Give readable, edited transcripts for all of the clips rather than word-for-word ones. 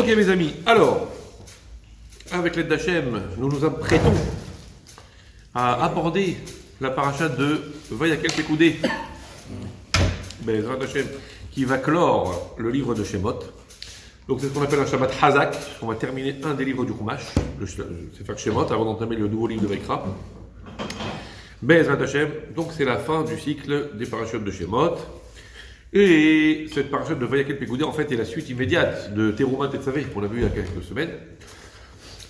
Ok mes amis, alors, avec l'aide d'Hachem, nous nous apprêtons à aborder la paracha de Vayakel Pekoudé, Bezrat Hachem, qui va clore le livre de Shemot. Donc c'est ce qu'on appelle un Shabbat Hazak. On va terminer un des livres du Chumash, le Sefer Shemot, avant d'entamer le nouveau livre de Vaikra. Bezrat Hachem, donc c'est la fin du cycle des parachutes de Shemot. Et cette parachute de Vayakel Pekoudé, en fait, est la suite immédiate de Teruma Tetzavé, qu'on a vu il y a quelques semaines.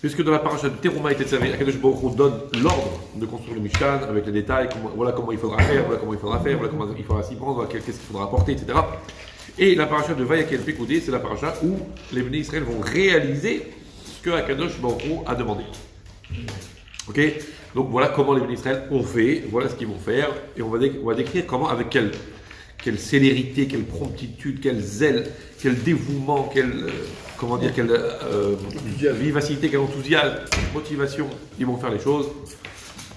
Puisque dans la paracha de Teruma et Tetzavé, Akadosh Baruch Hu donne l'ordre de construire le Mishkan avec les détails, voilà comment il faudra faire, voilà comment il faudra faire, voilà comment il faudra s'y prendre, voilà qu'est-ce qu'il faudra apporter, etc. Et la paracha de Vayakel Pekoudé, c'est la paracha où les bénis Israël vont réaliser ce que Akadosh Baruch Hu a demandé. Ok? Donc voilà comment les bénis Israël ont fait, voilà ce qu'ils vont faire, et on va décrire comment, avec quelle célérité, quelle promptitude, quel zèle, quel dévouement, quelle vivacité, quel enthousiasme, motivation, ils vont faire les choses.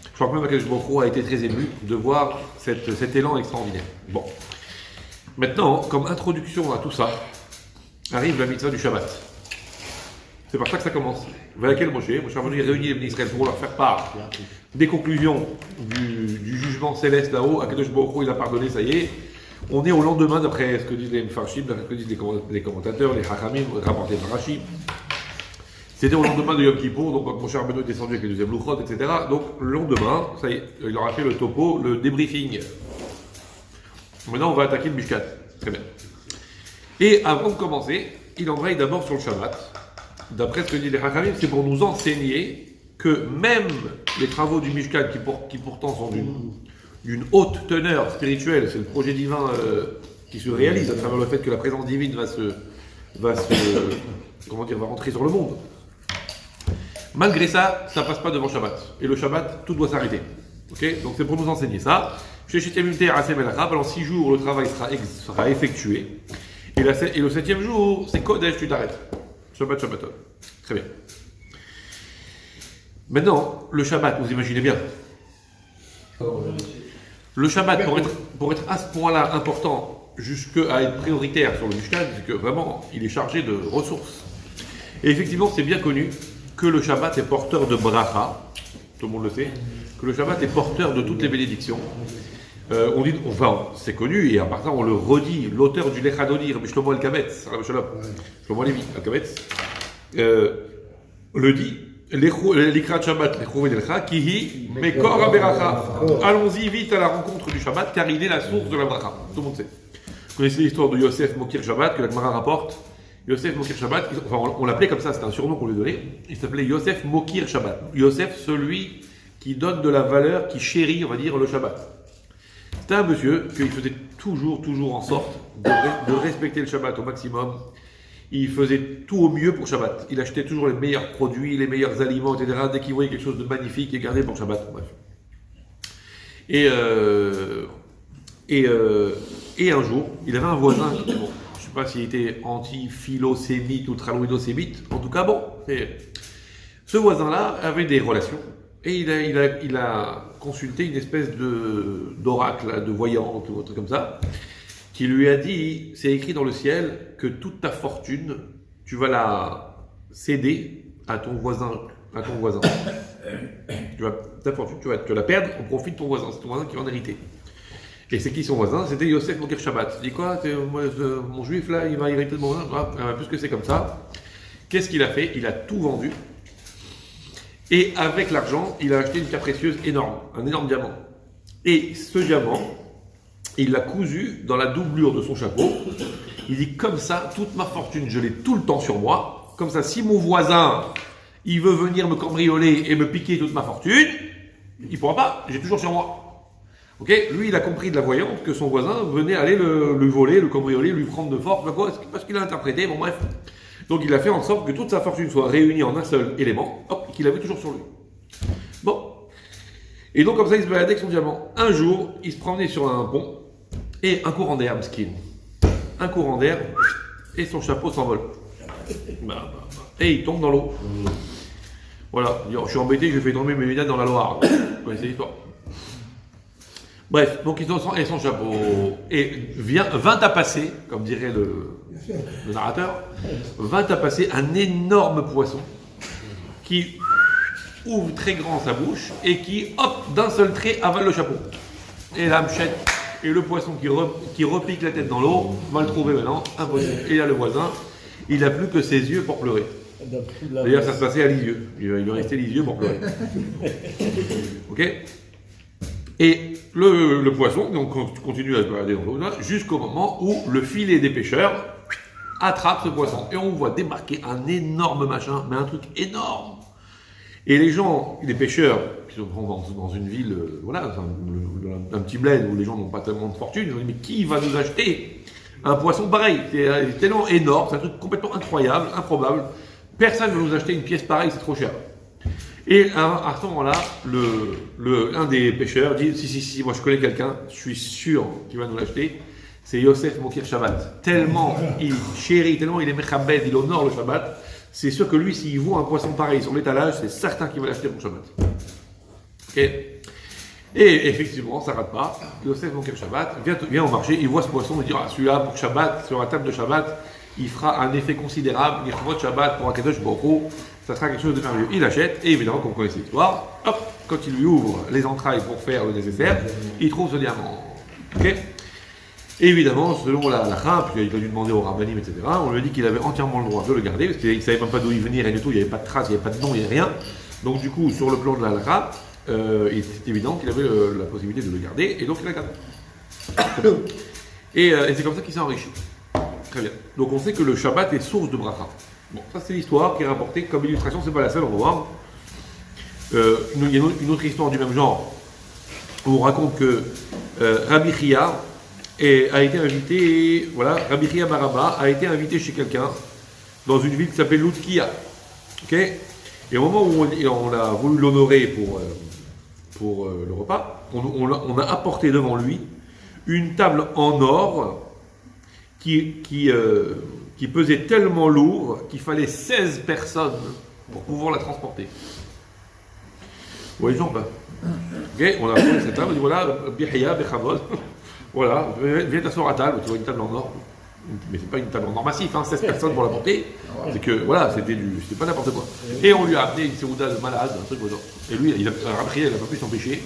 Je crois que même Akadosh Baruch Hu a été très ému de voir cet élan extraordinaire. Bon. Maintenant, comme introduction à tout ça, arrive la mitzvah du Shabbat. C'est par ça que ça commence. Vayakel Moshe Rabbeinu réunit les bénis Israël pour leur faire part des conclusions du jugement céleste là-haut. Akadosh Baruch Hu, il a pardonné, ça y est. On est au lendemain, d'après ce que disent les Mfarshim, d'après ce que disent les commentateurs, les Hachamim, rapportés par Rashi. C'était au lendemain de Yom Kippour, donc Moshe Rabbeinu est descendu avec les deuxièmes Luchot, etc. Donc le lendemain, ça y est, il leur a fait le topo, le débriefing. Maintenant, on va attaquer le Mishkan. Très bien. Et avant de commencer, il embraye d'abord sur le Shabbat. D'après ce que disent les Hachamim, c'est pour nous enseigner que même les travaux du Mishkan, qui pourtant sont d'une haute teneur spirituelle, c'est le projet divin qui se réalise à travers le fait que la présence divine va rentrer sur le monde. Malgré ça, ça passe pas devant Shabbat. Et le Shabbat, tout doit s'arrêter. Ok? Donc c'est pour nous enseigner ça. Pendant 6 jours, le travail sera effectué. Et le 7e jour, c'est Kodesh, tu t'arrêtes. Shabbat, Shabbaton. Très bien. Maintenant, le Shabbat, vous imaginez bien. Le Shabbat, pour être à ce point-là important, jusqu'à être prioritaire sur le Mishkan, c'est que vraiment, il est chargé de ressources. Et effectivement, c'est bien connu que le Shabbat est porteur de bracha, tout le monde le sait, que le Shabbat est porteur de toutes les bénédictions. C'est connu, et à part ça, on le redit. L'auteur du Lech Adoni, Rabbi Shlomo Alkametz, Shlomo Levi Alkametz, le dit. L'ikrat Shabbat, l'echouvelcha, kihi, mekor aberacha. Allons-y vite à la rencontre du Shabbat, car il est la source de la bracha. Tout le monde sait. Vous connaissez l'histoire de Yosef Mokir Shabbat, que la Gemara rapporte. Yosef Mokir Shabbat, on l'appelait comme ça, c'était un surnom qu'on lui donnait. Il s'appelait Yosef Mokir Shabbat. Yosef, celui qui donne de la valeur, qui chérit, on va dire, le Shabbat. C'était un monsieur qu'il faisait toujours en sorte de respecter le Shabbat au maximum. Il faisait tout au mieux pour Shabbat. Il achetait toujours les meilleurs produits, les meilleurs aliments, etc. Dès qu'il voyait quelque chose de magnifique, il gardait pour Shabbat. Bref. Et un jour, il avait un voisin qui, bon, je ne sais pas s'il était anti-philosémite ou traloïdosémite, en tout cas, bon, ce voisin-là avait des relations. Et il a consulté une espèce d'oracle, de voyante ou un truc comme ça, qui lui a dit, c'est écrit dans le ciel que toute ta fortune, tu vas la céder à ton voisin. Ta fortune, tu vas la perdre au profit de ton voisin. C'est ton voisin qui va en hériter. Et c'est qui son voisin? C'était Yosef Mokir Shabbat. Il dit quoi? Mon juif là, il va hériter de mon voisin. Puisque c'est comme ça, qu'est-ce qu'il a fait? Il a tout vendu. Et avec l'argent, il a acheté une pierre précieuse énorme, un énorme diamant. Et ce diamant, il l'a cousu dans la doublure de son chapeau. Il dit, comme ça, toute ma fortune, je l'ai tout le temps sur moi. Comme ça, si mon voisin, il veut venir me cambrioler et me piquer toute ma fortune, il ne pourra pas, j'ai toujours sur moi. Ok? Lui, il a compris de la voyante que son voisin venait aller le voler, le cambrioler, lui prendre de force, parce qu'il a interprété, bon bref. Donc il a fait en sorte que toute sa fortune soit réunie en un seul élément, hop, qu'il avait toujours sur lui. Bon. Et donc comme ça, il se baladait avec son diamant. Un jour, il se promenait sur un pont, et un courant d'air, skin. Un courant d'air, et son chapeau s'envole. Et il tombe dans l'eau. Voilà, je suis embêté, je vais tomber mes lunettes dans la Loire. Vous connaissez l'histoire. Bref, donc ils ont son chapeau. Et vint à passer, comme dirait le narrateur, vint à passer un énorme poisson qui ouvre très grand sa bouche et qui, hop, d'un seul trait, avale le chapeau. Et la mchette et le poisson qui repique la tête dans l'eau, va le trouver maintenant, impossible. Et là, le voisin, il n'a plus que ses yeux pour pleurer. D'ailleurs, ça se passait à Lisieux. Il lui restait les yeux pour pleurer. Ok. Et le poisson donc, continue à se balader dans l'eau jusqu'au moment où le filet des pêcheurs attrape ce poisson. Et on voit débarquer un énorme machin, mais un truc énorme. Et les gens, les pêcheurs, qui sont dans une ville, voilà, un petit bled où les gens n'ont pas tellement de fortune, ils ont dit, mais qui va nous acheter un poisson pareil? C'est tellement énorme, c'est un truc complètement incroyable, improbable. Personne ne va nous acheter une pièce pareille, c'est trop cher. Et à ce moment-là, un des pêcheurs dit, si, moi je connais quelqu'un, je suis sûr qu'il va nous l'acheter. C'est Yosef Mokir Shabbat. Tellement il chérit, tellement il est mechabed, il honore le Shabbat. C'est sûr que lui, s'il voit un poisson pareil sur l'étalage, c'est certain qu'il va l'acheter pour Shabbat. Okay. Et effectivement, ça ne rate pas. Yosef Mokir Shabbat vient au marché, il voit ce poisson, il dit, celui-là pour Shabbat, sur la table de Shabbat, il fera un effet considérable. Il fera Shabbat pour Akadosh Baruch Hu, ça sera quelque chose de merveilleux. Il achète, et évidemment, comme vous connaissez l'histoire, hop, quand il lui ouvre les entrailles pour faire le nécessaire, il trouve ce diamant. Okay. Et évidemment, selon la halakha, puis il a dû demander au rabbinim, etc., on lui a dit qu'il avait entièrement le droit de le garder, parce qu'il ne savait même pas d'où il venait, rien du tout, il n'y avait pas de traces, il n'y avait pas de nom, il n'y avait rien. Donc du coup, sur le plan de la halakha, il était évident qu'il avait la possibilité de le garder, et donc il l'a gardé. Et c'est comme ça qu'il s'est enrichi. Très bien. Donc on sait que le Shabbat est source de bracha. Bon, ça c'est l'histoire qui est rapportée comme illustration, c'est pas la seule, on va voir. Il y a une autre histoire du même genre, où on raconte que Rabbi Chia a été invité, voilà, Rabbi Chia Baraba a été invité chez quelqu'un dans une ville qui s'appelle Loutkia. Okay. Et au moment où on a voulu l'honorer pour le repas, on a apporté devant lui une table en or qui pesait tellement lourd qu'il fallait 16 personnes pour pouvoir la transporter. Vous voyez les gens, okay. On a pris cette table, on dit voilà, Bihya, Bechavod. Voilà, viens t'asseoir à table, tu vois une table en or, mais c'est pas une table en or massif, 16 personnes pour la porter, c'est que voilà, c'était pas n'importe quoi. Et on lui a amené une séouda de malade, un truc comme ça. Et lui, il n'a pas pu s'empêcher.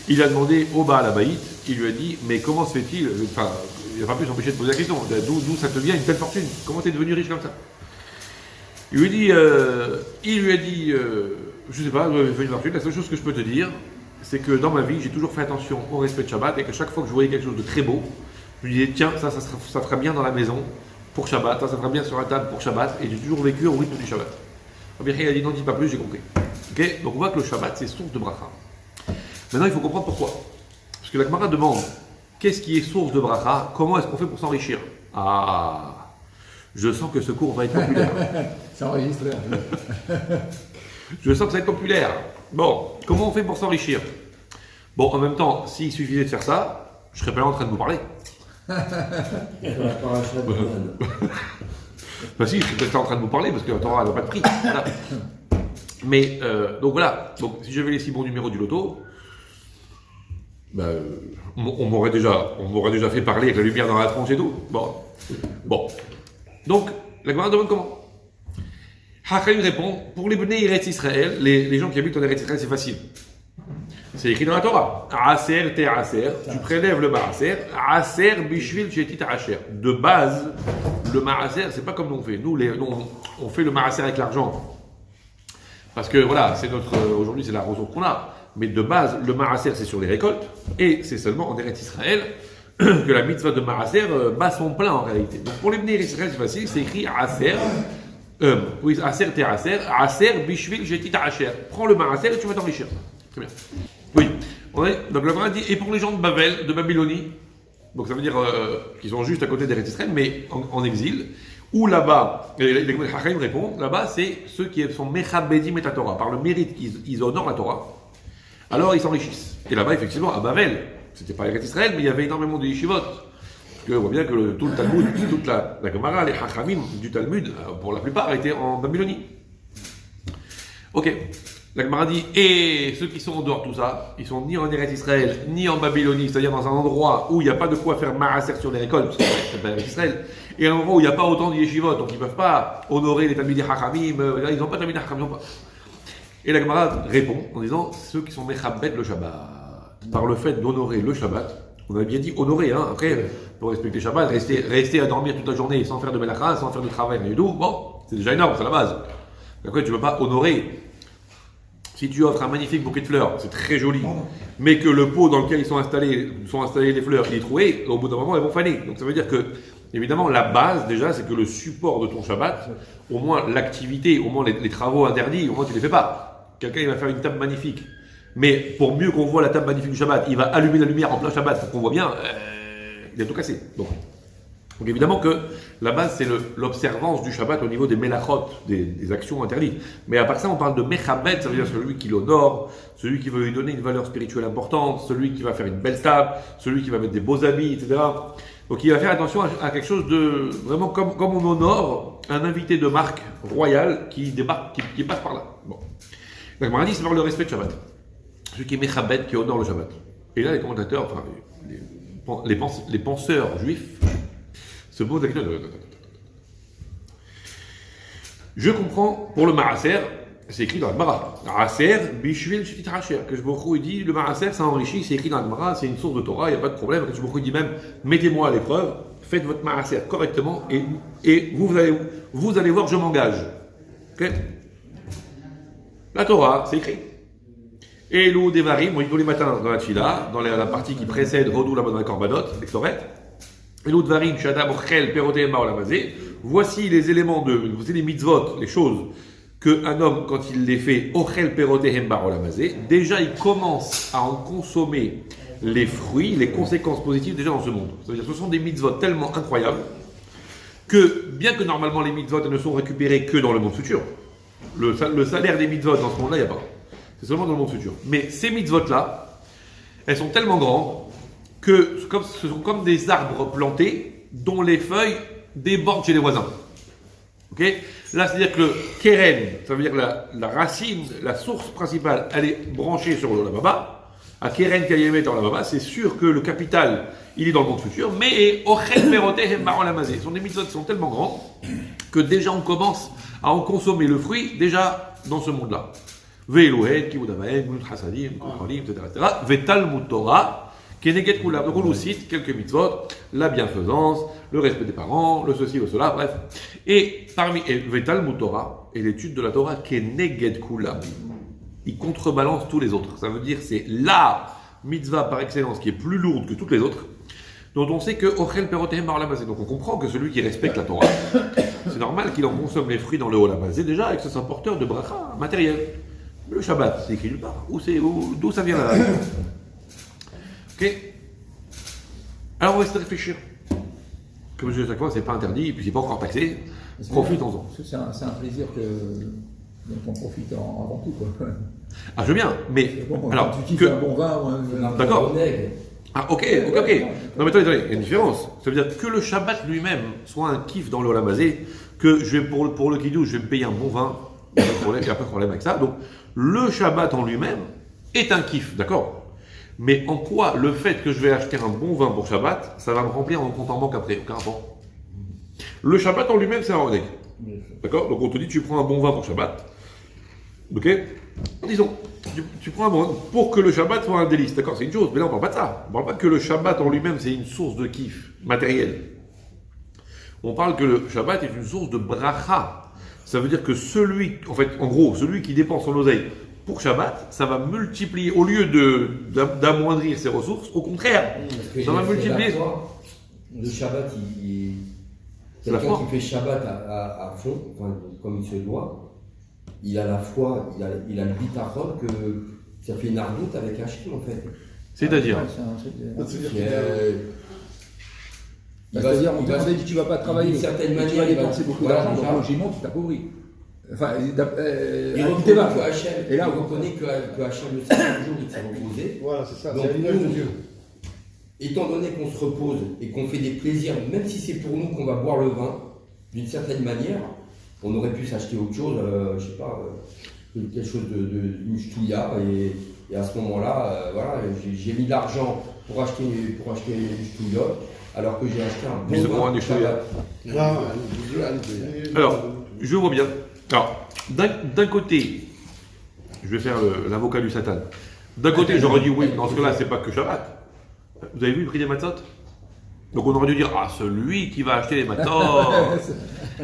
Il a demandé au Baal Habayit, il lui a dit, mais comment se fait-il, enfin, il n'a pas pu s'empêcher de poser la question, d'où ça te vient une telle fortune, comment t'es devenu riche comme ça? Il lui a dit, je sais pas, une fortune, la seule chose que je peux te dire, c'est que dans ma vie, j'ai toujours fait attention au respect de Shabbat et que chaque fois que je voyais quelque chose de très beau, je me disais, tiens, ça fera bien dans la maison pour Shabbat, ça fera bien sur la table pour Shabbat, et j'ai toujours vécu au rythme du Shabbat. Rabbi Chia a dit, non, dis pas plus, j'ai compris. Okay. Donc on voit que le Shabbat, c'est source de bracha. Maintenant, il faut comprendre pourquoi. Parce que la Gemara demande, qu'est-ce qui est source de bracha? Comment est-ce qu'on fait pour s'enrichir? Ah, je sens que ce cours va être populaire. C'est enregistré. Je sens que ça va être populaire. Bon, comment on fait pour s'enrichir? Bon, en même temps, s'il suffisait de faire ça, je serais pas là en train de vous parler. Bah si, je serais peut-être en train de vous parler parce que la Torah n'a pas de prix. Voilà. Mais, donc voilà. Donc, si j'avais les 6 bons numéros du loto, on m'aurait déjà fait parler avec la lumière dans la tronche et tout. Bon. Donc, la Gemara demande comment? Hachayim répond, pour les Bnei Eretz Israël, les gens qui habitent en Eretz Israël, c'est facile. C'est écrit dans la Torah. Aser te aser, tu prélèves le maaser. Aser bishvil shetit asher. De base, le maaser, c'est pas comme nous on fait. Nous, on fait le maaser avec l'argent. Parce que voilà, aujourd'hui c'est la ressource qu'on a. Mais de base, le maaser, c'est sur les récoltes. Et c'est seulement en Eretz Israël que la mitzvah de maaser bat son plein en réalité. Donc pour les Bnei Eretz Israël, c'est facile, c'est écrit aser. Oui, aser te aser, aser bishvil shetit asher. Prends le maaser et tu vas t'enrichir. Très bien. Oui. Donc la Gemara dit, et pour les gens de Babel, de Babylonie, donc ça veut dire qu'ils sont juste à côté d'Eretz Israël, mais en exil, ou là-bas, les Hachayim répondent, là-bas c'est ceux qui sont mechabedim et Torah, par le mérite qu'ils honorent la Torah, alors ils s'enrichissent. Et là-bas, effectivement, à Babel, c'était pas Eretz Israël, mais il y avait énormément de yeshivot. Parce qu'on voit bien que tout le Talmud, toute la Gemara, les Hachamim du Talmud, pour la plupart, étaient en Babylonie. Ok. La Gemara dit, et ceux qui sont en dehors de tout ça, ils sont ni en Eretz Israël, ni en Babylonie, c'est-à-dire dans un endroit où il n'y a pas de quoi faire maaser sur les récoltes, parce que c'est pas Eretz Israël, et un endroit où il n'y a pas autant de yeshivot, donc ils ne peuvent pas honorer les Talmidei Chachamim, ils n'ont pas de Talmidei Chachamim. Et la Gemara répond en disant, ceux qui sont mechabet le Shabbat, par le fait d'honorer le Shabbat, on a bien dit honorer, hein. Après, pour respecter Shabbat, rester à dormir toute la journée sans faire de melacha, sans faire de travail, mais du tout, bon, c'est déjà énorme, c'est la base. Après, tu ne peux pas honorer. Si tu offres un magnifique bouquet de fleurs, c'est très joli, mais que le pot dans lequel sont installées les fleurs, il est troué, au bout d'un moment, elles vont faner. Donc ça veut dire que, évidemment, la base, déjà, c'est que le support de ton Shabbat, au moins l'activité, au moins les travaux interdits, au moins tu ne les fais pas. Quelqu'un, il va faire une table magnifique. Mais pour mieux qu'on voit la table magnifique du Shabbat, il va allumer la lumière en plein Shabbat pour qu'on voit bien, il a tout cassé. Donc évidemment que la base, c'est l'observance du Shabbat au niveau des melachot, des actions interdites. Mais à part ça, on parle de mechabet, ça veut dire celui qui l'honore, celui qui veut lui donner une valeur spirituelle importante, celui qui va faire une belle table, celui qui va mettre des beaux habits, etc. Donc il va faire attention à quelque chose de vraiment comme on honore un invité de marque royale qui débarque, qui passe par là. Bon. Donc on dit c'est par le respect de Shabbat. Celui qui est mechabet, qui honore le Shabbat. Et là, les commentateurs, enfin, les penseurs juifs, se posent la question. Je comprends pour le maaser, c'est écrit dans la Gemara. Maaser, bishvil shetit hacher. Que Shbokhu il dit, le maaser, ça enrichit, c'est écrit dans la Gemara, c'est une source de Torah, il n'y a pas de problème. Que Shbokhu dit même, mettez-moi à l'épreuve, faites votre maaser correctement, et vous allez voir, je m'engage. Okay. La Torah, c'est écrit. Et l'eau des varim, on dit tous les matins dans la tfila, dans la partie qui précède Rodou la bonne korbanot, les ktoret. Et l'eau de varim, shadam ochel peroté ma'olamazé. Voici les éléments voici les mitzvot, les choses qu'un homme, quand il les fait, ochel peroté ma'olamazé, déjà il commence à en consommer les fruits, les conséquences positives déjà dans ce monde. C'est-à-dire que ce sont des mitzvot tellement incroyables que, bien que normalement les mitzvot ne sont récupérés que dans le monde futur, le salaire des mitzvot dans ce monde-là, il n'y a pas. C'est seulement dans le monde futur. Mais ces mitzvot-là, elles sont tellement grandes que ce sont comme des arbres plantés dont les feuilles débordent chez les voisins. Okay. Là, c'est-à-dire que le keren, ça veut dire la racine, la source principale, elle est branchée sur l'olamaba. À keren kayemet olamaba, c'est sûr que le capital, il est dans le monde futur. Mais ochel merote hembaron lamazé, ce sont des mitzvot qui sont tellement grands que déjà on commence à en consommer le fruit déjà dans ce monde-là. Ve'elohet, kibudavahen, gunut hasadim, kuchalim, etc. Ve'talmud Torah, keneget kulam. Donc on nous cite quelques mitzvot, la bienfaisance, le respect des parents, le ceci, le cela, bref. Et parmi Ve'talmud Torah, et l'étude de la Torah, keneget kulam, il contrebalance tous les autres. Ça veut dire c'est la mitzvah par excellence qui est plus lourde que toutes les autres, dont on sait que ochel perotehem ba'olamazé. Donc on comprend que celui qui respecte la Torah, c'est normal qu'il en consomme les fruits dans le olamazé déjà, et que ce soit porteur de bracha matériel. Le Shabbat, c'est écrit nulle part. D'où ça vient là? Ok. Alors on va essayer de réfléchir. Comme je dis à chaque fois, c'est pas interdit, et puis c'est pas encore taxé. Profitons-en. C'est un plaisir dont on profite avant tout, quoi. Ah, je veux bien, mais Bon, alors tu kiffes un bon vin ou un d'accord. vinaigre. Ah, ok. Non, mais attendez, il y a une différence. Ça veut dire que le Shabbat lui-même soit un kiff dans le olamazé, que je vais pour le kiddush, je vais me payer un bon vin. Il n'y a pas de problème avec ça. Donc, le Shabbat en lui-même est un kiff, d'accord? Mais en quoi le fait que je vais acheter un bon vin pour Shabbat, ça va me remplir mon compte en banque après? Aucun rapport. Le Shabbat en lui-même, c'est un rodeg. D'accord? Donc, on te dit, tu prends un bon vin pour Shabbat. Ok? Disons, tu prends un bon vin pour que le Shabbat soit un délice. D'accord? C'est une chose. Mais là, on ne parle pas de ça. On ne parle pas que le Shabbat en lui-même, c'est une source de kiff matériel. On parle que le Shabbat est une source de bracha. Ça veut dire que celui qui dépense son oseille pour Shabbat, ça va multiplier, au lieu d'amoindrir ses ressources, au contraire, ça va multiplier. Le Shabbat, quelqu'un qui fait Shabbat à fond, enfin, comme il se doit, il a la foi, il a le bitachon que ça fait une ardoute avec Hachem en fait. C'est-à-dire C'est-à-dire, on t'a dit tu vas pas travailler, d'une certaine tu vas manière, dépenser beaucoup d'argent, donc logiquement tu t'appauvris. Enfin, il reconnaît que Hachem, et là, il reconnaît que Hachem le septième jour il s'est reposé. Voilà, c'est ça, Donc, c'est l'image de Dieu. Étant donné qu'on se repose et qu'on fait des plaisirs, même si c'est pour nous qu'on va boire le vin, d'une certaine manière, on aurait pu s'acheter autre chose, je sais pas, quelque chose d'une ch'touilla, et à ce moment-là, voilà, j'ai mis de l'argent pour acheter une ch'touillotte, alors que j'ai acheté un Mise au bon point vin des Shabbat. Alors, je vois bien. Alors, d'un côté, je vais faire l'avocat du Satan. D'un côté, j'aurais dit oui, dans ce cas-là, c'est pas que Shabbat. Vous avez vu le prix des matzot? Donc on aurait dû dire, ah, celui qui va acheter les matzot,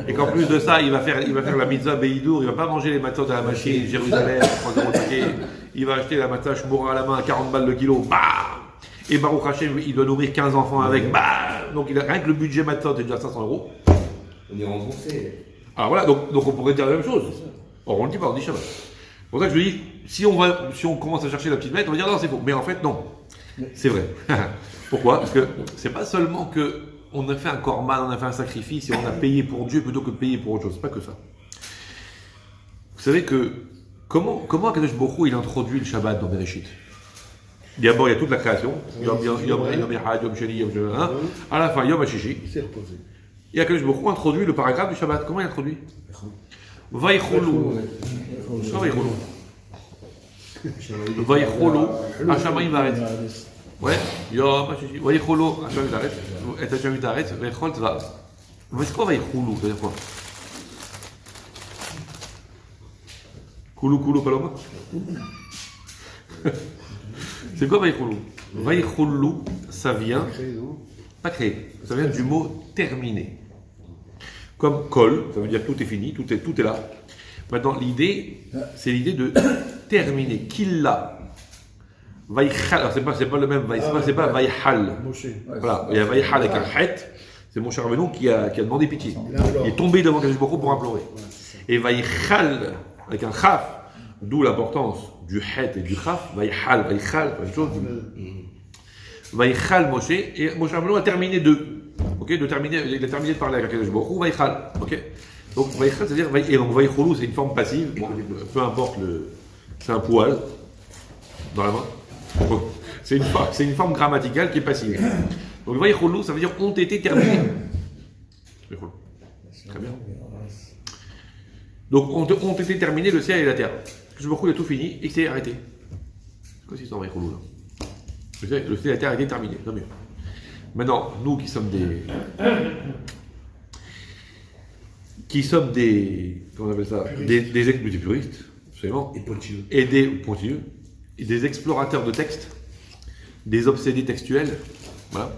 et qu'en plus de ça, il va faire la mitzvah Beidour, il va pas manger les matzot à la machine, Jérusalem, 3 € le paquet, il va acheter la matzah Shmura à la main à 40 balles le kilo, bam! Et Baruch Hashem, il doit nourrir 15 enfants avec, bam! Donc rien que le budget matzot est déjà 500 €. On est remboursé. Alors voilà, donc on pourrait dire la même chose. Or, on ne le dit pas, on dit Shabbat. C'est pour ça que je dis, si on commence à chercher la petite bête, on va dire non, c'est faux. Mais en fait, non. C'est vrai. Pourquoi? Parce que c'est pas seulement que on a fait un korban, on a fait un sacrifice et on a payé pour Dieu plutôt que de payer pour autre chose. C'est pas que ça. Vous savez que comment Akadosh Baruch Hu, il introduit le Shabbat dans Bereshit? D'abord, il y a toute la création. Yom Echad, Yom Sheni, Yom Sheni. À la fin, Yom HaShishi. Il s'est reposé. Et Akadosh Baruch Hu introduit le paragraphe du Shabbat. Comment il introduit? Vaïcholou. Vaïcholou. Vaïcholou. Hashamayim Varetz. Ouais. Yom HaShishi. Vaïcholou. Hashamayim Varetz. Et Hashamayim Varetz. Vaïchol Tzva. Mais c'est quoi Vaïcholou? Ça veut dire quoi? Koulou Paloma. C'est quoi Vaïcholou? Vaïcholou, ça vient. Pas créé. Ça vient du mot terminé. Comme kol, ça veut dire tout est fini, tout est là. Maintenant, l'idée, c'est l'idée de terminer. Killa. Vaïchal. Alors, c'est pas le même. C'est pas Vaïchal. Voilà. Il y a Vaïchal avec un het. C'est Moshe Rabbeinu qui a demandé pitié. Il est tombé devant Kadosh Baruch Hu pour implorer. Et Vaïchal avec un chaf. D'où l'importance du het et du chaf. Vaïchal, même chose. Vaïchal Moshe. Et Moshe Rabbeinu a terminé deux. Ok, il a terminé de parler avec Akadosh Baruch Hu, Vaïchal. Ok. Donc Vaïchal, c'est-à-dire, et donc Vaïcholou, c'est une forme passive. Bon, peu importe c'est un poil dans la main. Bon, c'est une forme grammaticale qui est passive. Donc Vaïcholou, ça veut dire ont été terminés. Très bien. Donc ont été terminés le ciel et la terre. Akadosh Baruch Hu, il a tout fini et c'est arrêté. Qu'est-ce qu'il s'en Vaïcholou là? Le ciel et la terre a été terminé. Tant mieux. Maintenant, nous qui sommes comment on appelle ça, des puristes, absolument, et des explorateurs de textes, des obsédés textuels, voilà.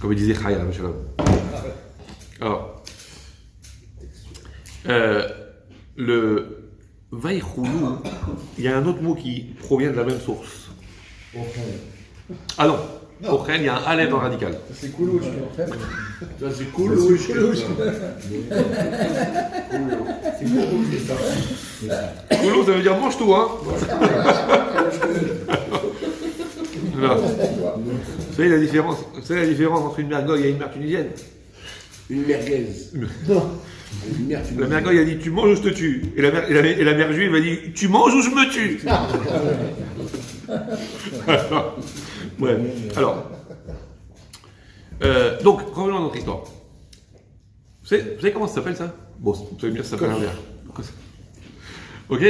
Comme il disait Chaya, alors, le Vaïcholou, il y a un autre mot qui provient de la même source. Ah non, Ochel, il y a un Aleph dans le radical. C'est Koulouch. Ça, c'est Koulouch. C'est Koulouch. Koulouch, ça veut dire mange tout, hein. Vous savez la différence entre une mergogne et une mère tunisienne? Une merguez. Non. La mergogne a dit tu manges ou je te tue. Et la mère juive a dit tu manges ou je me tue. Ouais. Alors, donc, revenons à notre histoire. Vous savez comment ça s'appelle ça? Bon, vous savez bien, ça s'appelle un verre. Ok?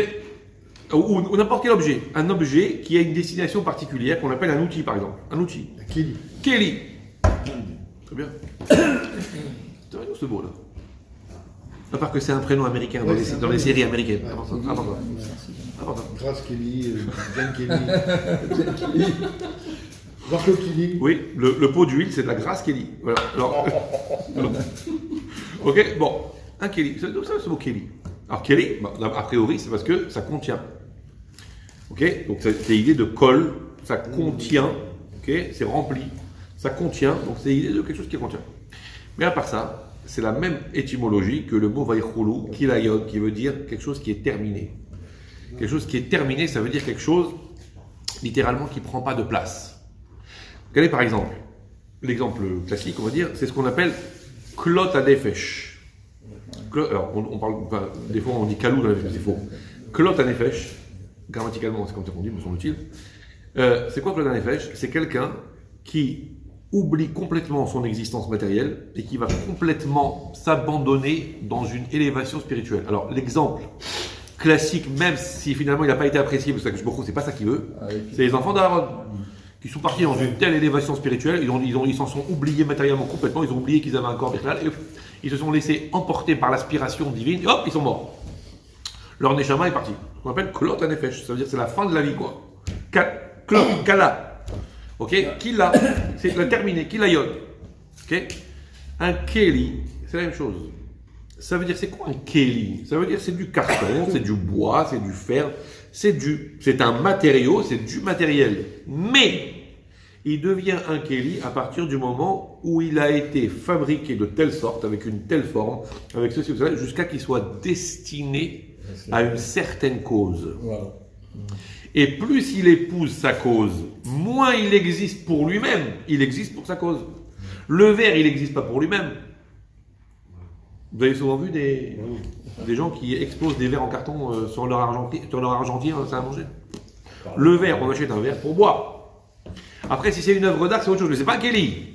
Ou n'importe quel objet. Un objet qui a une destination particulière, qu'on appelle un outil, par exemple. Un outil. Kelly. Kelly. Très bien. C'est vrai, ce mot-là. À part que c'est un prénom américain dans les séries américaines. Important. Grace Kelly, Jen Kelly. Marco Kelly. Oui, le pot d'huile, c'est de la grasse Kelly. Voilà. Alors, ok, bon, un Kelly. Donc ça, c'est le mot Kelly. Alors Kelly, a priori, c'est parce que ça contient. Ok, donc c'est l'idée de kol, ça contient. Ok, c'est rempli, ça contient. Donc c'est l'idée de quelque chose qui contient. Mais à part ça, c'est la même étymologie que le mot vaïcholou, kilayod, qui veut dire quelque chose qui est terminé. Quelque chose qui est terminé, ça veut dire quelque chose, littéralement, qui ne prend pas de place. Regardez par exemple, l'exemple classique, on va dire, c'est ce qu'on appelle klot adefesh. Alors, on parle, enfin, des fois on dit kalou, c'est faux. Klot adefesh, grammaticalement c'est comme ça qu'on dit, me semble-t-il. C'est quoi klot adefesh? C'est quelqu'un qui oublie complètement son existence matérielle et qui va complètement s'abandonner dans une élévation spirituelle. Alors l'exemple classique, même si finalement il n'a pas été apprécié, parce que Baruch Hu, c'est pas ça qu'il veut, c'est les enfants d'Aaron qui sont partis dans une telle élévation spirituelle, ils s'en sont oubliés matériellement complètement, ils ont oublié qu'ils avaient un corps virtuel, et ils se sont laissés emporter par l'aspiration divine, et hop, ils sont morts. Leur neshama est parti. Ce qu'on appelle kolot hanefesh, ça veut dire que c'est la fin de la vie, quoi. Klot, kala. Ok, kila, c'est le terminé, kila yod. Ok, un keli, c'est la même chose. Ça veut dire, c'est quoi un keli? Ça veut dire c'est du carton, c'est du bois, c'est du fer, c'est un matériau, c'est du matériel. Mais il devient un keli à partir du moment où il a été fabriqué de telle sorte, avec une telle forme, avec ceci ou cela, jusqu'à qu'il soit destiné à une certaine cause. Voilà. Et plus il épouse sa cause, moins il existe pour lui-même, il existe pour sa cause. Le verre, il n'existe pas pour lui-même. Vous avez souvent vu des gens qui exposent des verres en carton sur leur argentier, ça à manger. Le verre, on achète un verre pour boire. Après, si c'est une œuvre d'art, c'est autre chose. Mais c'est pas un keli.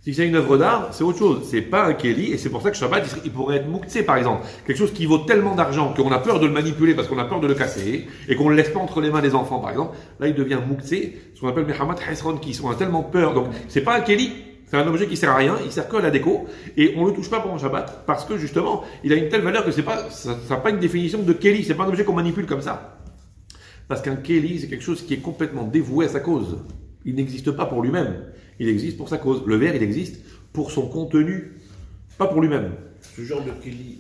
Si c'est une œuvre d'art, c'est autre chose. C'est pas un keli, et c'est pour ça que Shabbat, il pourrait être mouktsé, par exemple. Quelque chose qui vaut tellement d'argent qu'on a peur de le manipuler parce qu'on a peur de le casser, et qu'on ne le laisse pas entre les mains des enfants, par exemple. Là, il devient mouktsé, ce qu'on appelle Mehamat Hesron, qui ont tellement peur. Donc, c'est pas un keli. C'est un objet qui sert à rien, il sert que à la déco, et on le touche pas pendant Shabbat, parce que justement, il a une telle valeur que ça n'a pas une définition de keli, c'est pas un objet qu'on manipule comme ça. Parce qu'un keli, c'est quelque chose qui est complètement dévoué à sa cause. Il n'existe pas pour lui-même, il existe pour sa cause. Le verre, il existe pour son contenu, pas pour lui-même. Ce genre de keli,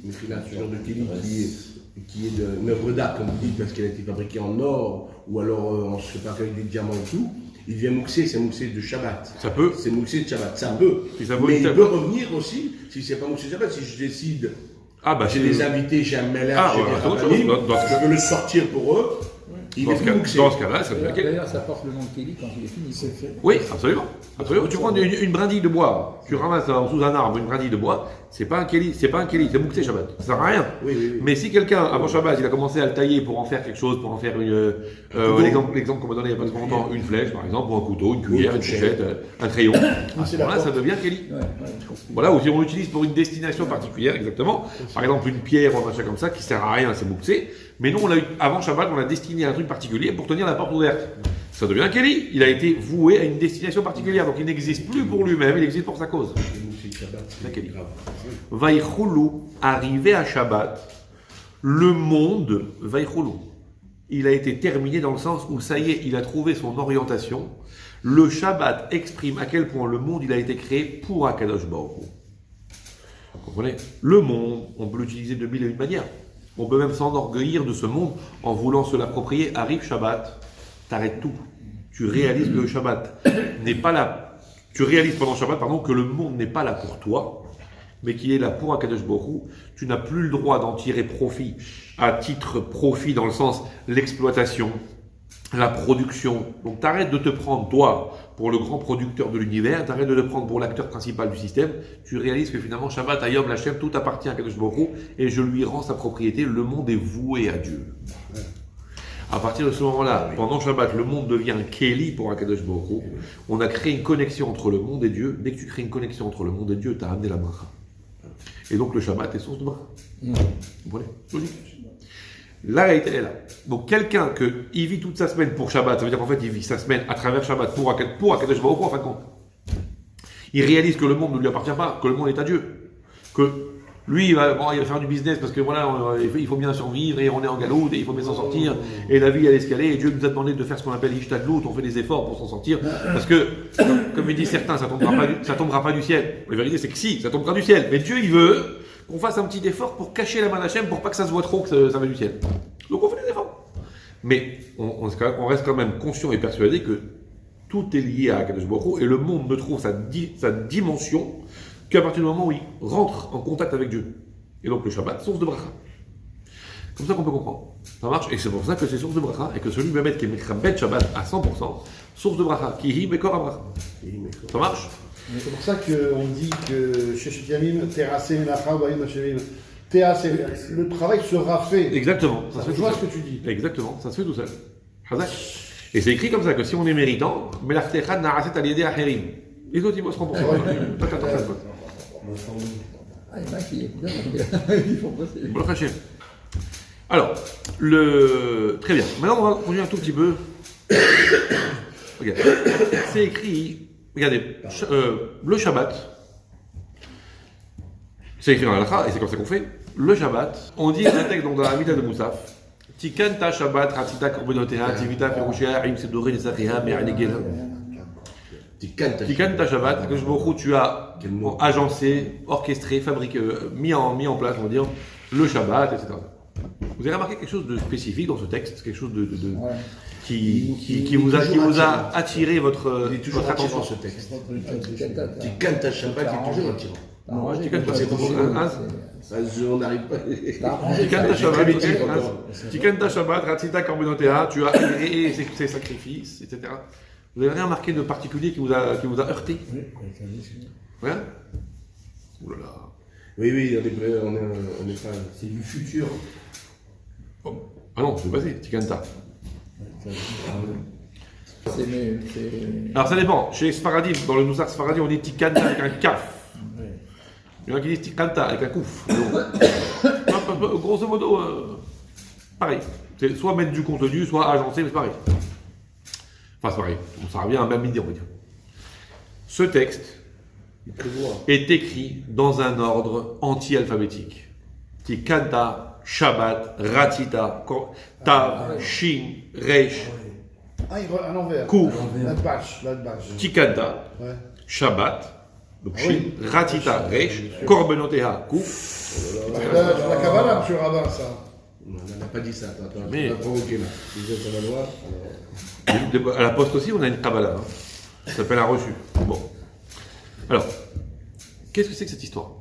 qui est une œuvre d'art, comme vous dites, parce qu'elle a été fabriquée en or, ou alors je sais pas, avec des diamants et tout, il devient mouxé, c'est mouxé de Shabbat. Ça peut. C'est mouxé de Shabbat, ça peut. Mais il peut revenir aussi, si c'est pas mouxé de Shabbat, si je décide, j'ai des invités, j'ai un mélange, j'ai des rabbinim, je veux le sortir pour eux, il est plus mouxé. Dans ce cas-là, ça devient D'ailleurs, ça porte le nom de Keli quand il est fini. C'est fait. Oui, absolument. Tu prends une brindille de bois, tu ramasses sous un arbre une brindille de bois, c'est pas un keli, c'est mouxé Shabbat. Ça sert à rien. Oui. Mais si quelqu'un, avant Shabbat, il a commencé à le tailler pour en faire quelque chose, pour en faire l'exemple qu'on m'a donné il n'y a pas très longtemps, une flèche par exemple, ou un couteau, une cuillère, une fourchette, un crayon, à ce moment-là, ça devient keli. Voilà, ou si on l'utilise pour une destination particulière, exactement. Par exemple, une pierre ou un machin comme ça qui sert à rien, c'est mouxé. Mais nous, avant Shabbat, on l'a destiné à un truc particulier pour tenir la porte ouverte. Ça devient un keli. Il a été voué à une destination particulière. Donc il n'existe plus pour lui-même, il existe pour sa cause. C'est un keli. Vaïchoulou, arrivé à Shabbat, le monde, Vaïchoulou, il a été terminé dans le sens où ça y est, il a trouvé son orientation. Le Shabbat exprime à quel point le monde il a été créé pour Akadosh Baruch Hu. Vous comprenez? Le monde, on peut l'utiliser de mille et une manières. On peut même s'enorgueillir de ce monde en voulant se l'approprier. Arrive Shabbat, t'arrêtes tout. Tu réalises que le Shabbat n'est pas là. Tu réalises pendant Shabbat, que le monde n'est pas là pour toi, mais qu'il est là pour Akadosh Baruch Hu. Tu n'as plus le droit d'en tirer profit à titre profit dans le sens l'exploitation, la production. Donc t'arrêtes de te prendre toi pour le grand producteur de l'univers, t'arrêtes de te prendre pour l'acteur principal du système. Tu réalises que finalement Shabbat Hayom Lachem, tout appartient à Kadosh Baruch Hu et je lui rends sa propriété. Le monde est voué à Dieu. À partir de ce moment-là, pendant Shabbat, le monde devient un Keli pour Akadosh Baruch Hu. On a créé une connexion entre le monde et Dieu. Dès que tu crées une connexion entre le monde et Dieu, tu as amené la bracha. Et donc le Shabbat est source de bracha. Vous comprenez? Logique. La réalité elle est là. Donc quelqu'un qui vit toute sa semaine pour Shabbat, ça veut dire qu'en fait il vit sa semaine à travers Shabbat pour Akadosh Baruch Hu, en fin de compte. Il réalise que le monde ne lui appartient pas, que le monde est à Dieu. Que lui, il va faire du business parce que voilà, il faut bien survivre et on est en galoute et il faut bien s'en sortir. Et la vie, elle escalée et Dieu nous a demandé de faire ce qu'on appelle l'ishtadlout, on fait des efforts pour s'en sortir. Parce que, comme il dit certains, ça tombera pas du ciel. La vérité, c'est que si, ça tombera du ciel. Mais Dieu, il veut qu'on fasse un petit effort pour cacher la main d'Hachem, pour pas que ça se voit trop que ça va du ciel. Donc on fait des efforts. Mais on reste quand même conscient et persuadé que tout est lié à Akadosh Baruch Hu et le monde ne trouve sa dimension qu'à partir du moment où il rentre en contact avec Dieu. Et donc le Shabbat, source de bracha. Comme ça qu'on peut comprendre. Ça marche, et c'est pour ça que c'est source de bracha, et que celui Bémet qui est Mechabet Shabbat à 100%, source de bracha, qui hi Mekor bracha. Ça marche? Mais c'est pour ça qu'on dit que chez Yamim, terrassé Menacha, Baïm Hashemim. Le travail sera fait. Exactement. Ça se fait je tout vois seul. ce que tu dis. Exactement, ça se fait tout seul. Hazak. Et c'est écrit comme ça, que si on est méritant, Melachtecha na'aset al yedei acherim. Les autres, ils bosseront pour ça. Pas qu'à faire ça. Ah, il y en a qui il faut bosser. Bon, alors, très bien. Maintenant, on va continuer un tout petit peu. Regardez. C'est écrit, regardez, le Shabbat. C'est écrit dans la Lacha, et c'est comme ça qu'on fait. Le Shabbat, on dit un texte donc, dans la Mita de Moussaf. Tikanta Shabbat, Ratita Korbonotea, Tivita Ferushia, Im Sedori, Nesaria, Me'anegel. Tikanta Shabbat, que je me tu as agencé, orchestré, fabriqué, mis en place, on va dire, le Shabbat, etc. Vous avez remarqué quelque chose de spécifique dans ce texte, quelque chose qui vous a attiré votre attention. Ce texte. Tikanta Shabbat est toujours attirant. On n'arrive pas. Tikanta Shabbat, Ratzita Korbonotea, tu as agréé ses sacrifices, etc. Vous avez rien remarqué de particulier qui vous a heurté? Ouais. Ouh là là. Oui, on est pas. C'est du futur. Oh. Ah non, c'est passé, Tikanta. Alors ça dépend. Chez Sfaradi, dans le Nusach Sfaradi, on dit Tikanta avec un kaf. Il y en a qui disent Tikanta avec un kouf. Grosso modo, pareil. C'est soit mettre du contenu, soit agencer, mais c'est pareil. Enfin, c'est pareil. Ça revient à la même idée, on va dire. Ce texte est écrit dans un ordre anti-alphabétique. Tikanta, Shabbat, Ratita, Tav, Shin, Reish, à l'envers. Kouf, L'adbash. Tikanta, Shabbat, donc Shin, Ratita, Reish, Korbonotea, Kouf. La Kabbalah, M. Rabbin, ça. On n'a pas dit ça, attends, Mais- tu m'as provoqué là. Déjà, ça va voir. À la poste aussi, on a une Kabbalah. Hein. Ça s'appelle un reçu. Bon. Alors, qu'est-ce que c'est que cette histoire?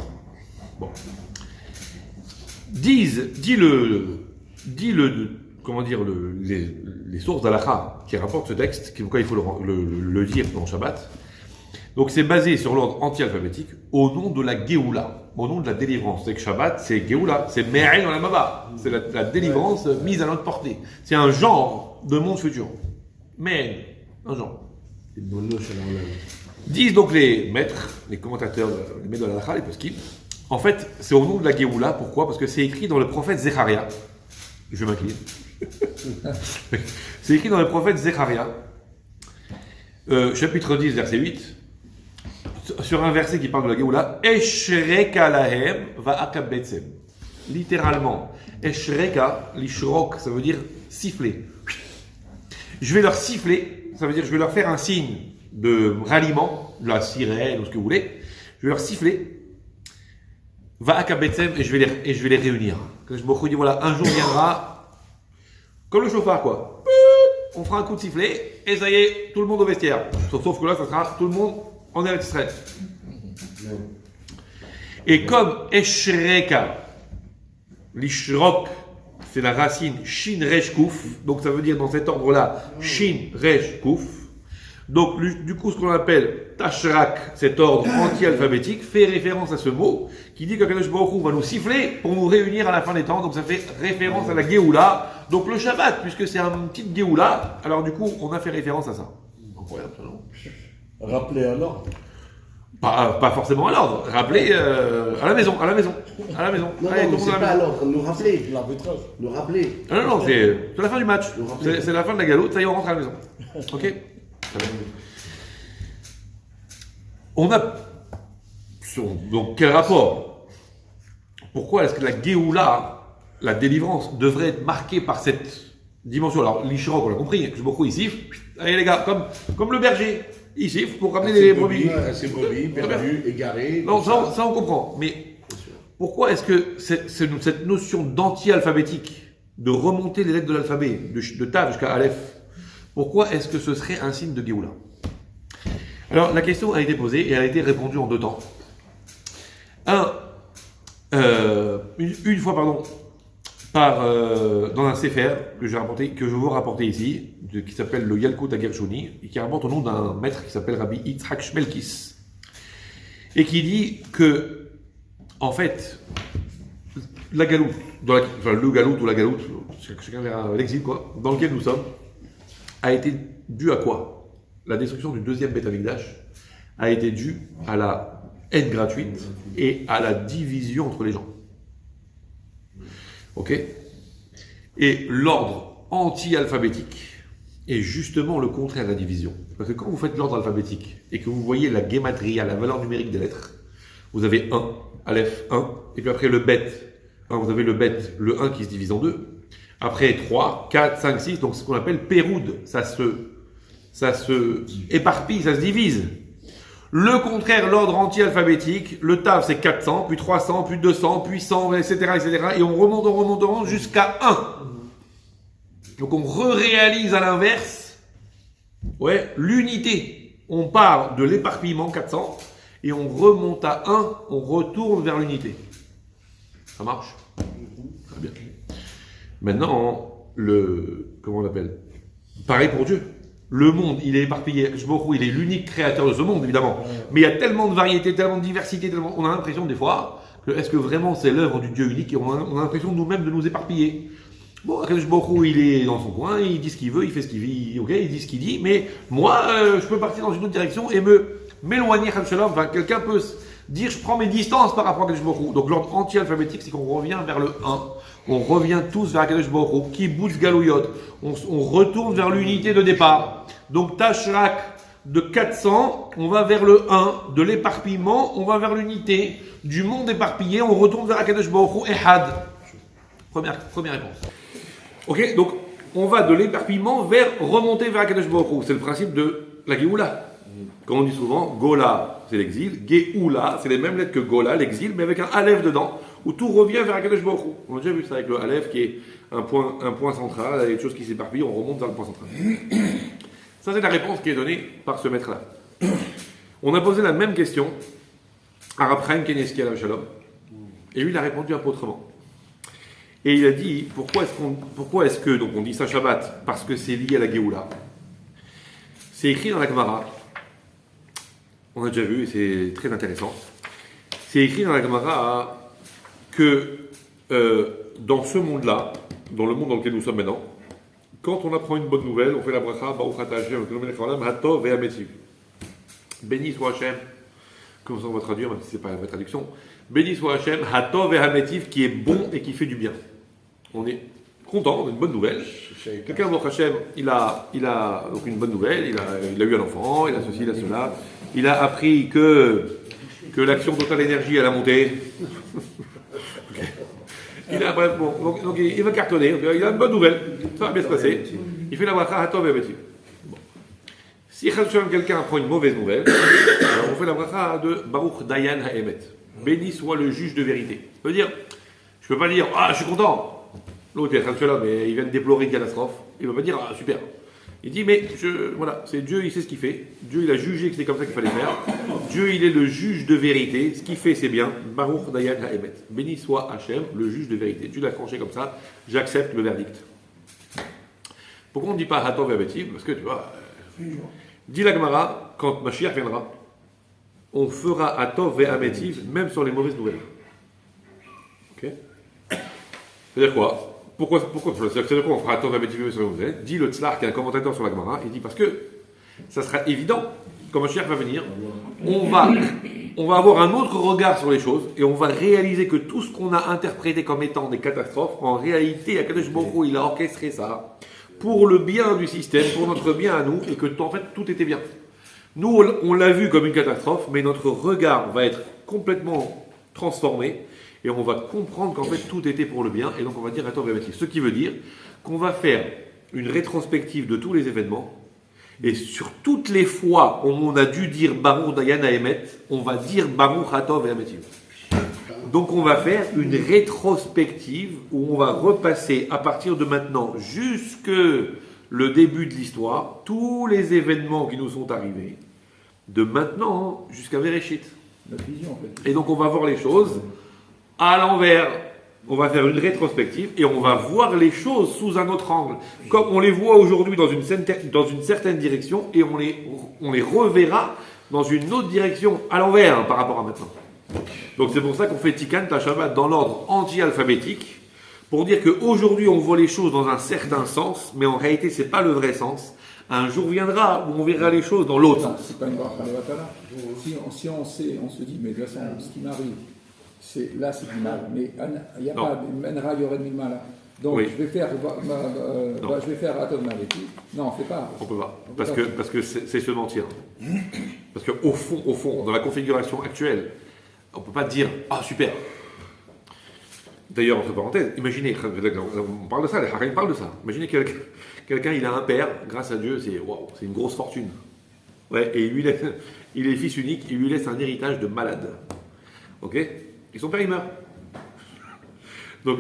Bon. Comment dire, les sources d'Alakha qui rapportent ce texte, pourquoi il faut le dire dans Shabbat. Donc c'est basé sur l'ordre anti-alphabétique au nom de la Géoula, au nom de la délivrance. C'est que Shabbat, c'est Géoula, c'est Me'aïn dans la Maba, c'est la délivrance mise à notre portée. C'est un genre de monde futur. Me'aïn, un genre. Disent donc les maîtres, les commentateurs, les maîtres de la Halakha, les poskim, en fait, c'est au nom de la Géoula. Pourquoi? Parce que c'est écrit dans le prophète Zecharia. Je m'incline. C'est écrit dans le prophète Zecharia, chapitre 10, verset 8, sur un verset qui parle de la Géoula. Eshreka lahem va'akab betzem. Littéralement, Eshreka, lishrok, ça veut dire siffler. Je vais leur siffler, ça veut dire je vais leur faire un signe de ralliement, de la sirène ou ce que vous voulez. Je vais leur siffler. Va'akab betzem, et je vais les réunir. Que je me dis voilà, un jour viendra, comme le chauffard quoi. On fera un coup de sifflet et ça y est, tout le monde au vestiaire. Sauf que là, ça sera tout le monde en Eretz Israël. Et comme Eshreka, l'Ishrok, c'est la racine Shin Resh Kouf, donc ça veut dire dans cet ordre-là Shin Resh Kouf. Donc du coup, ce qu'on appelle Tashrak, cet ordre anti-alphabétique, fait référence à ce mot qui dit que Kadosh Baruch Hu va nous siffler pour nous réunir à la fin des temps. Donc ça fait référence à la Géoula. Donc le Shabbat, puisque c'est une petite Géoula, alors du coup, on a fait référence à ça. Incroyable, ça, non? Rappeler à l'ordre. Pas forcément à l'ordre. Rappelez à la maison. Non, Allez, tout le non, monde c'est à la pas à maison. l'ordre, nous rappeler. L'arbitrage. Nous rappeler. Non, c'est la fin du match. rappeler. C'est la fin de la galoute, ça y est, on rentre à la maison. Ok? On a. Donc, quel rapport? Pourquoi est-ce que la Géoula, la délivrance, devrait être marquée par cette dimension? Alors, l'Ishrok, on l'a compris, je beaucoup ici. Allez, les gars, comme le berger, il siffle pour ramener les brebis. C'est brebis, perdu, égaré. Non, ça on comprend. Mais pourquoi est-ce que cette notion d'anti-alphabétique, de remonter les lettres de l'alphabet, de Tav jusqu'à Aleph, pourquoi est-ce que ce serait un signe de Géoula? Alors, la question a été posée et elle a été répondue en deux temps. Une fois, dans un Sefer que je veux vous rapporter ici, qui s'appelle le Yalkut Agershoni, et qui rapporte au nom d'un maître qui s'appelle Rabbi Yitzhak Shmelkis, et qui dit que, en fait, la galoute, le galoute ou la galoute, chacun verra l'exil quoi, dans lequel nous sommes, a été dû à quoi? La destruction du deuxième Beth Amikdash a été due à la haine gratuite et à la division entre les gens. Ok? Et l'ordre anti-alphabétique est justement le contraire de la division. Parce que quand vous faites l'ordre alphabétique et que vous voyez la guématria, la valeur numérique des lettres, vous avez 1, Aleph 1, et puis après le bet, vous avez le bet, le 1 qui se divise en 2. Après 3, 4, 5, 6, donc c'est ce qu'on appelle péroud. Ça se éparpille, ça se divise. Le contraire, l'ordre anti-alphabétique, le tav c'est 400, puis 300, puis 200, puis 100, etc., etc. Et on remonte jusqu'à 1. Donc on réalise à l'inverse, l'unité. On part de l'éparpillement 400 et on remonte à 1, on retourne vers l'unité. Ça marche? Très bien. Maintenant, comment on l'appelle? Pareil pour Dieu. Le monde, il est éparpillé. Il est l'unique créateur de ce monde, évidemment. Mais il y a tellement de variété, tellement de diversité, on a l'impression des fois que est-ce que vraiment c'est l'œuvre du Dieu unique et on a l'impression nous-mêmes de nous éparpiller. Bon, Akadosh Baruch Hu, il est dans son coin, il dit ce qu'il veut, il fait ce qu'il vit, il dit ce qu'il dit, mais moi, je peux partir dans une autre direction et m'éloigner, quelqu'un peut dire, je prends mes distances par rapport à Akadosh Baruch Hu. Donc l'ordre anti-alphabétique, c'est qu'on revient vers le 1. On revient tous vers Akadosh Baruch Hu, Kibbutz Galouyot. On retourne vers l'unité de départ. Donc Tashrak de 400, on va vers le 1. De l'éparpillement, on va vers l'unité. Du monde éparpillé, on retourne vers Akadosh Baruch Hu, Ehad. Première réponse. Ok, donc on va de l'éparpillement remonter vers Akadosh Baruch Hu. C'est le principe de la Géoula. Comme on dit souvent, Gola, c'est l'exil. Géoula, c'est les mêmes lettres que Gola, l'exil, mais avec un Aleph dedans, où tout revient vers Akadosh Baruch Hu. On a déjà vu ça avec le Aleph qui est un point central, avec des choses qui s'éparpillent, on remonte vers le point central. Ça, c'est la réponse qui est donnée par ce maître-là. On a posé la même question à Rav Chaim Kanievsky Alav Shalom, et lui, il a répondu un peu autrement. Et il a dit, pourquoi est-ce que, donc on dit ça Shabbat, parce que c'est lié à la Géoula. C'est écrit dans la Gemara, on a déjà vu, et c'est très intéressant. C'est écrit dans la Gemara que dans ce monde-là, dans le monde dans lequel nous sommes maintenant, quand on apprend une bonne nouvelle, on fait la bracha, Baruch Ata Hashem, Hatov et Hametiv. Béni soit Hashem, comment ça on va traduire, même si ce n'est pas la vraie traduction. Béni soit Hashem, Hatov et Hametiv, qui est bon et qui fait du bien. On est content, on a une bonne nouvelle. Quelqu'un, Baruch Hashem, il a donc une bonne nouvelle, il a eu un enfant, il a ceci, il a cela. Il a appris que l'action Total Énergie elle a monté. Donc il va cartonner, il a une bonne nouvelle, ça va bien se passer. Il fait la bracha Hatov et Hametiv. Si quelqu'un apprend une mauvaise nouvelle, alors on fait la bracha de Baruch Dayan Ha'emet. Béni soit le juge de vérité. Ça veut dire, je ne peux pas dire, je suis content. L'autre, mais il vient de déplorer une catastrophe. Il ne va pas dire, super. Il dit, mais voilà, c'est Dieu, il sait ce qu'il fait. Dieu, il a jugé que c'est comme ça qu'il fallait faire. Dieu, il est le juge de vérité. Ce qu'il fait, c'est bien. Baruch Dayan Ha'emet. Béni soit Hachem, le juge de vérité. Dieu l'a tranché comme ça. J'accepte le verdict. Pourquoi on ne dit pas Hatov et Hametiv? Parce que tu vois, dit la Gemara, quand Mashiach viendra, on fera Hatov et Hametiv même sur les mauvaises nouvelles. Ok? C'est-à-dire quoi? Pourquoi c'est-à-dire quoi on fera Hatov et Hametiv même sur les mauvaises nouvelles? Dit le Tzlar, qui est un commentateur sur la Gemara, il dit parce que ça sera évident, quand Mashiach va venir, on va avoir un autre regard sur les choses et on va réaliser que tout ce qu'on a interprété comme étant des catastrophes, en réalité, Akadosh Baruch Hu, il a orchestré ça pour le bien du système, pour notre bien à nous, et que en fait tout était bien. Nous, on l'a vu comme une catastrophe, mais notre regard va être complètement transformé, et on va comprendre qu'en fait tout était pour le bien, et donc on va dire Hatov et Hametiv. Ce qui veut dire qu'on va faire une rétrospective de tous les événements, et sur toutes les fois où on a dû dire Baruch Dayan Ha'emet, on va dire Baruch Hatov et Hametiv. Donc on va faire une rétrospective où on va repasser à partir de maintenant jusque le début de l'histoire, tous les événements qui nous sont arrivés, de maintenant jusqu'à Bereshit. Notre vision, en fait. Et donc on va voir les choses à l'envers. On va faire une rétrospective et on va voir les choses sous un autre angle. Comme on les voit aujourd'hui dans une certaine direction et on les reverra dans une autre direction à l'envers par rapport à maintenant. Donc c'est pour ça qu'on fait Tikkun Shabbat dans l'ordre anti-alphabétique, pour dire qu'aujourd'hui on voit les choses dans un certain sens, mais en réalité c'est pas le vrai sens. Un jour viendra où on verra les choses dans l'autre. Non, c'est pas une bracha levatala. Si on sait, on se dit, mais de toute façon, ce qui m'arrive, c'est du mal. Mais il n'y a pas de menra yored milmala. Donc Oui. je vais faire Atom Maleki. Non, on ne fait pas. On peut pas. Parce que c'est se mentir. Parce qu'au fond, dans la configuration actuelle, on ne peut pas dire ah super. D'ailleurs, entre parenthèses, imaginez, on parle de ça, les Harim parlent de ça. Imaginez quelqu'un, il a un père, grâce à Dieu, c'est une grosse fortune. Ouais, et il est fils unique, il lui laisse un héritage de malade. Ok? Et son père, il meurt. Donc,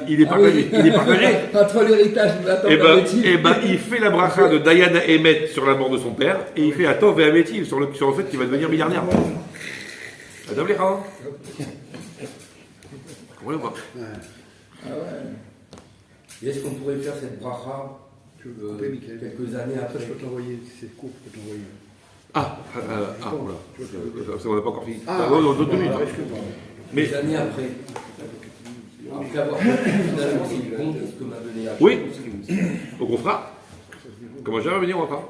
il est partagé. Il est partagé. Entre l'héritage de Atom Il fait la bracha de Dayana Emet sur la mort de son père, et il fait Atov et Ametil sur le fait qu'il va devenir milliardaire. Adam les Ram. Comprenez ou pas? Et est-ce qu'on pourrait faire cette bracha quelques années après? Je peux t'envoyer, c'est court, je peux t'envoyer. Voilà. On n'a pas encore fini. Non, 2 minutes. Mais Des années après. Après avoir finalement c'est le compte ce que m'a donné Hachem. oui, donc on fera. Comment je vais venir, on va pas.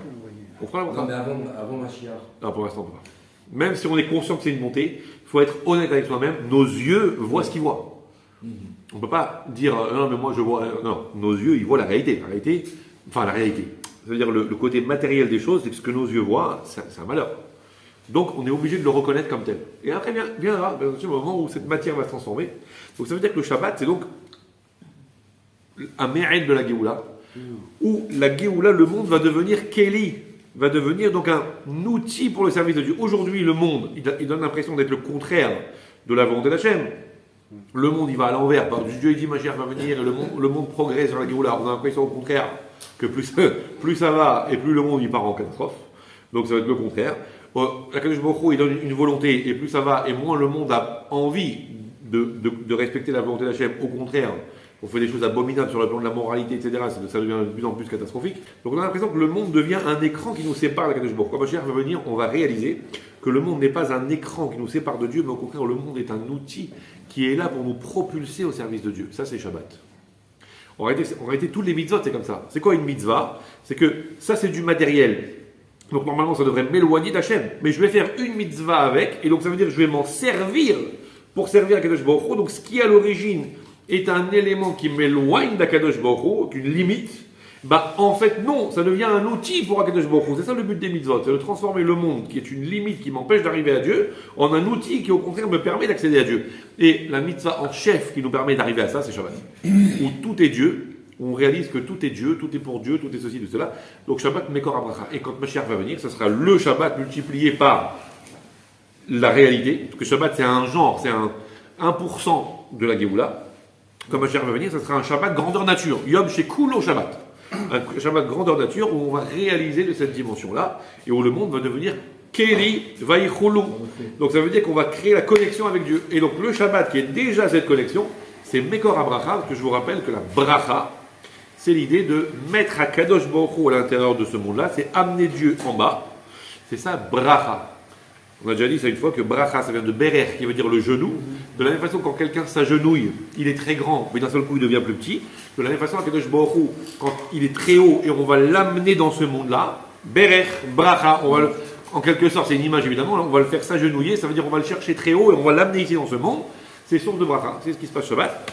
On fera la Non, bracha. mais avant Mashiach. Non, pour l'instant, on peut pas. Même si on est conscient que c'est une montée, il faut être honnête avec soi-même. Nos yeux voient ce qu'ils voient. On ne peut pas dire non, mais moi je vois. Non, nos yeux, ils voient la réalité. La réalité. C'est-à-dire le côté matériel des choses, c'est que ce que nos yeux voient, c'est un malheur. Donc on est obligé de le reconnaître comme tel. Et après viendra le moment où cette matière va se transformer. Donc ça veut dire que le Shabbat, c'est donc un mérite de la Géoula, où la Géoula, le monde va devenir Kéli, va devenir donc un outil pour le service de Dieu. Aujourd'hui, le monde, il donne l'impression d'être le contraire de la volonté d'Hachem. Le monde, il va à l'envers. Dieu, il dit, Mashiach va venir, et le monde progresse sur la Géoula. On a l'impression au contraire que plus ça va, et plus le monde, il part en catastrophe. Donc ça va être le contraire. La Kadosh Baruch Hu, il donne une volonté, et plus ça va, et moins le monde a envie de respecter la volonté d'Hachem. Au contraire, on fait des choses abominables sur le plan de la moralité, etc. Ça devient de plus en plus catastrophique. Donc on a l'impression que le monde devient un écran qui nous sépare de la Kadosh Baruch Hu. Quand Mashiach va venir, on va réaliser que le monde n'est pas un écran qui nous sépare de Dieu, mais au contraire, le monde est un outil qui est là pour nous propulser au service de Dieu. Ça, c'est Shabbat. En réalité, tous les mitzvot, c'est comme ça. C'est quoi une mitzvah? C'est que ça, c'est du matériel. Donc normalement, ça devrait m'éloigner d'Hachem. Mais je vais faire une mitzvah avec, et donc ça veut dire que je vais m'en servir pour servir Akadosh Baruch Hu. Donc ce qui à l'origine est un élément qui m'éloigne d'Akadosh Baruch Hu, une limite, en fait non, ça devient un outil pour Akadosh Baruch Hu. C'est ça le but des mitzvot, c'est de transformer le monde qui est une limite qui m'empêche d'arriver à Dieu en un outil qui au contraire me permet d'accéder à Dieu. Et la mitzvah en chef qui nous permet d'arriver à ça, c'est Shabbat. Où tout est Dieu. On réalise que tout est Dieu, tout est pour Dieu, tout est ceci, tout cela. Donc Shabbat Mekor Abracha. Et quand Mashiach va venir, ce sera le Shabbat multiplié par la réalité. Parce que Shabbat, c'est un genre, c'est un 1% de la Géoula. Quand Mashiach va venir, ce sera un Shabbat grandeur nature. Yom Shekulo Shabbat. Un Shabbat grandeur nature où on va réaliser de cette dimension-là et où le monde va devenir Keli Vaichulu. Donc ça veut dire qu'on va créer la connexion avec Dieu. Et donc le Shabbat qui est déjà cette connexion, c'est Mekor Abracha, parce que je vous rappelle que la bracha, c'est l'idée de mettre à Kadosh Baruch Hu à l'intérieur de ce monde-là, c'est amener Dieu en bas. C'est ça, bracha. On a déjà dit ça une fois que bracha, ça vient de berer, qui veut dire le genou. De la même façon, quand quelqu'un s'agenouille, il est très grand, mais d'un seul coup, il devient plus petit. De la même façon, à Kadosh Baruch Hu, quand il est très haut et on va l'amener dans ce monde-là, berer, bracha, en quelque sorte, c'est une image évidemment, on va le faire s'agenouiller, ça veut dire on va le chercher très haut et on va l'amener ici dans ce monde. C'est source de bracha, c'est ce qui se passe Shabbat.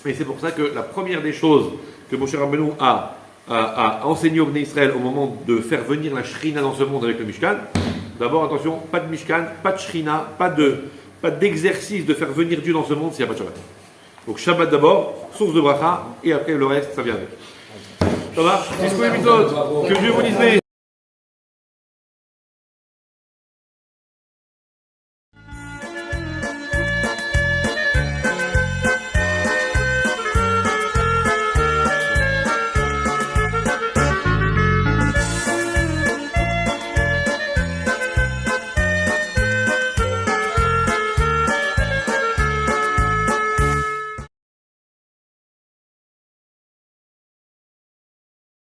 Et c'est pour ça que la première des choses que Moshe Rabbeinu a enseigné au Bnei Israël au moment de faire venir la Shrina dans ce monde avec le Mishkan, d'abord attention, pas de Mishkan, pas de Shrina, pas d'exercice de faire venir Dieu dans ce monde s'il n'y a pas de Shabbat. Donc Shabbat d'abord, source de bracha, et après le reste, ça vient avec. Ça marche? Que Dieu vous dise.